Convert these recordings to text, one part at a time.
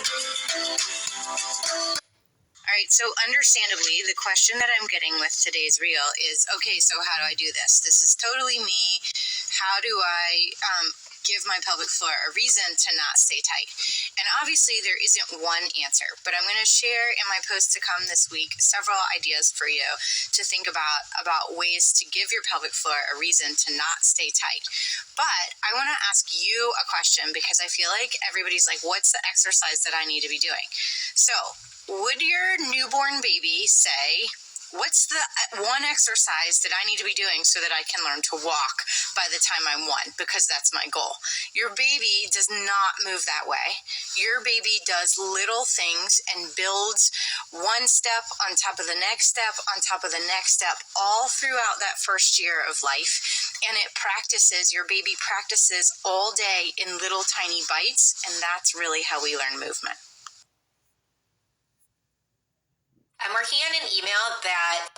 All right, so understandably, the question that I'm getting with today's reel is, okay, so how do I do this? This is totally me. How do I give my pelvic floor a reason to not stay tight? And obviously, there isn't one answer, but I'm going to share in my post to come this week several ideas for you to think about ways to give your pelvic floor a reason to not stay tight. But I want to ask you a question because I feel like everybody's like, what's the exercise that I need to be doing? So, would your newborn baby say, what's the one exercise that I need to be doing so that I can learn to walk by the time I'm 1? Because that's my goal. Your baby does not move that way. Your baby does little things and builds one step on top of the next step on top of the next step all throughout that first year of life. And your baby practices all day in little tiny bites, and that's really how we learn movement. I'm working on an email that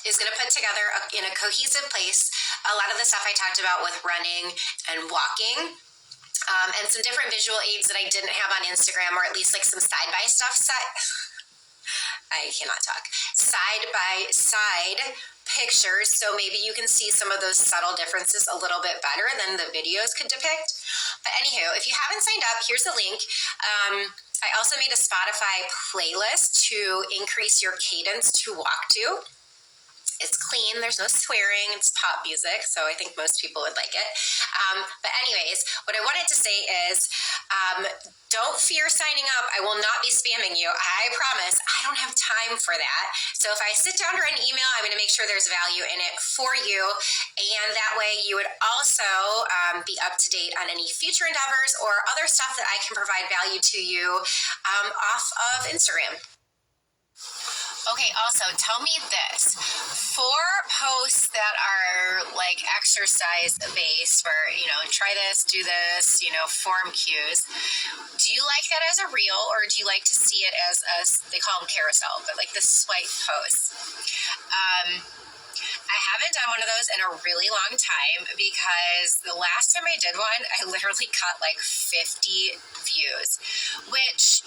is going to put together in a cohesive place a lot of the stuff I talked about with running and walking, and some different visual aids that I didn't have on Instagram, or at least like some side-by stuff I cannot talk. Side-by-side pictures, so maybe you can see some of those subtle differences a little bit better than the videos could depict. But anywho, if you haven't signed up, here's the link. I also made a Spotify playlist to increase your cadence to walk to. It's clean, there's no swearing, it's pop music, so I think most people would like it. But anyways, what I wanted to say is, don't fear signing up. I will not be spamming you. I promise. I don't have time for that. So if I sit down to write an email, I'm going to make sure there's value in it for you. And that way you would also be up to date on any future endeavors or other stuff that I can provide value to you off of Instagram. Okay, also, tell me this. For posts that are like exercise-based for, try this, do this, form cues, do you like that as a reel, or do you like to see it as they call them carousel, but like the swipe posts? I haven't done one of those in a really long time because the last time I did one, I literally got like 50 views, which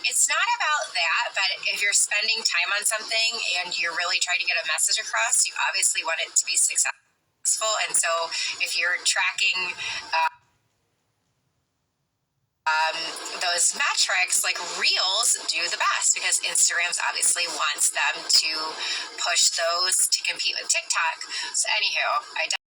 it's not about that, but if you're spending time on something and you're really trying to get a message across, you obviously want it to be successful. And so if you're tracking those metrics, like reels do the best because Instagram's obviously wants them to push those to compete with TikTok. So anywho, I